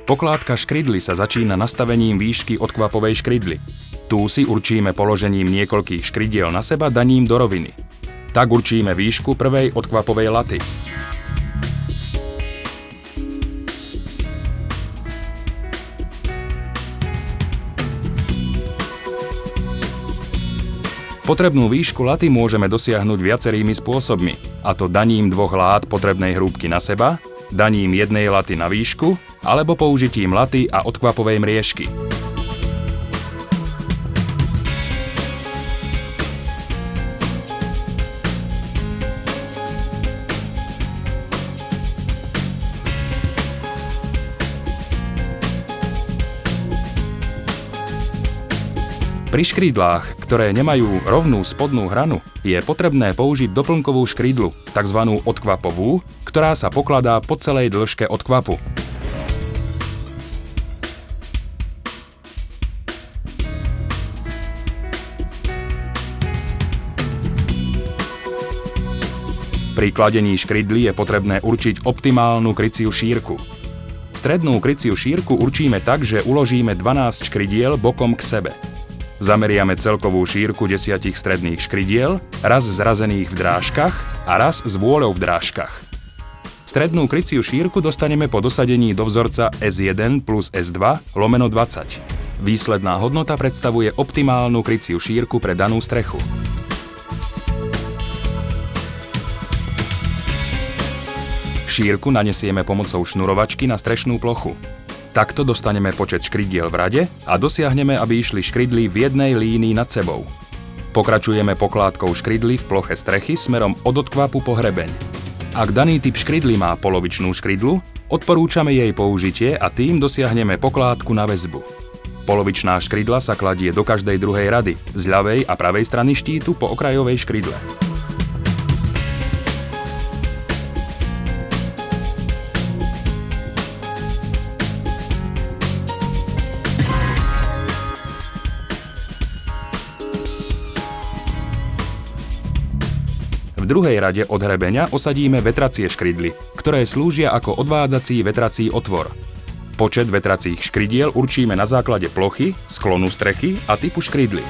Pokládka škrydly sa začína nastavením výšky odkvapovej škrydly. Tu si určíme položením niekoľkých škrydiel na seba daním do roviny. Tak určíme výšku prvej odkvapovej laty. Potrebnú výšku laty môžeme dosiahnuť viacerými spôsobmi, a to daním 2 lát potrebnej hrúbky na seba, daním 1 laty na výšku, alebo použitím laty a odkvapovej mriežky. Pri škrydlách, ktoré nemajú rovnú spodnú hranu, je potrebné použiť doplnkovú škrydlu, tzv. Odkvapovú, ktorá sa pokladá po celej dĺžke odkvapu. Pri kladení škrydly je potrebné určiť optimálnu kryciu šírku. Strednú kryciu šírku určíme tak, že uložíme 12 škrydiel bokom k sebe. Zameriame celkovú šírku 10 stredných škrydiel, raz zrazených v drážkach a raz s vôľou v drážkach. Strednú kryciu šírku dostaneme po dosadení do vzorca S1 plus S2 lomeno 20. Výsledná hodnota predstavuje optimálnu kryciu šírku pre danú strechu. Šírku nanesieme pomocou šnurovačky na strešnú plochu. Takto dostaneme počet škrydiel v rade a dosiahneme, aby išli škrydly v jednej línii nad sebou. Pokračujeme pokládkou škrydly v ploche strechy smerom od odkvapu po hrebeň. Ak daný typ škrydly má polovičnú škrydlu, odporúčame jej použitie a tým dosiahneme pokládku na väzbu. Polovičná škrydla sa kladie do každej druhej rady, z ľavej a pravej strany štítu po okrajovej škrydle. V druhej rade od hrebeňa osadíme vetracie škrydly, ktoré slúžia ako odvádzací vetrací otvor. Počet vetracích škrydiel určíme na základe plochy, sklonu strechy a typu škrydly.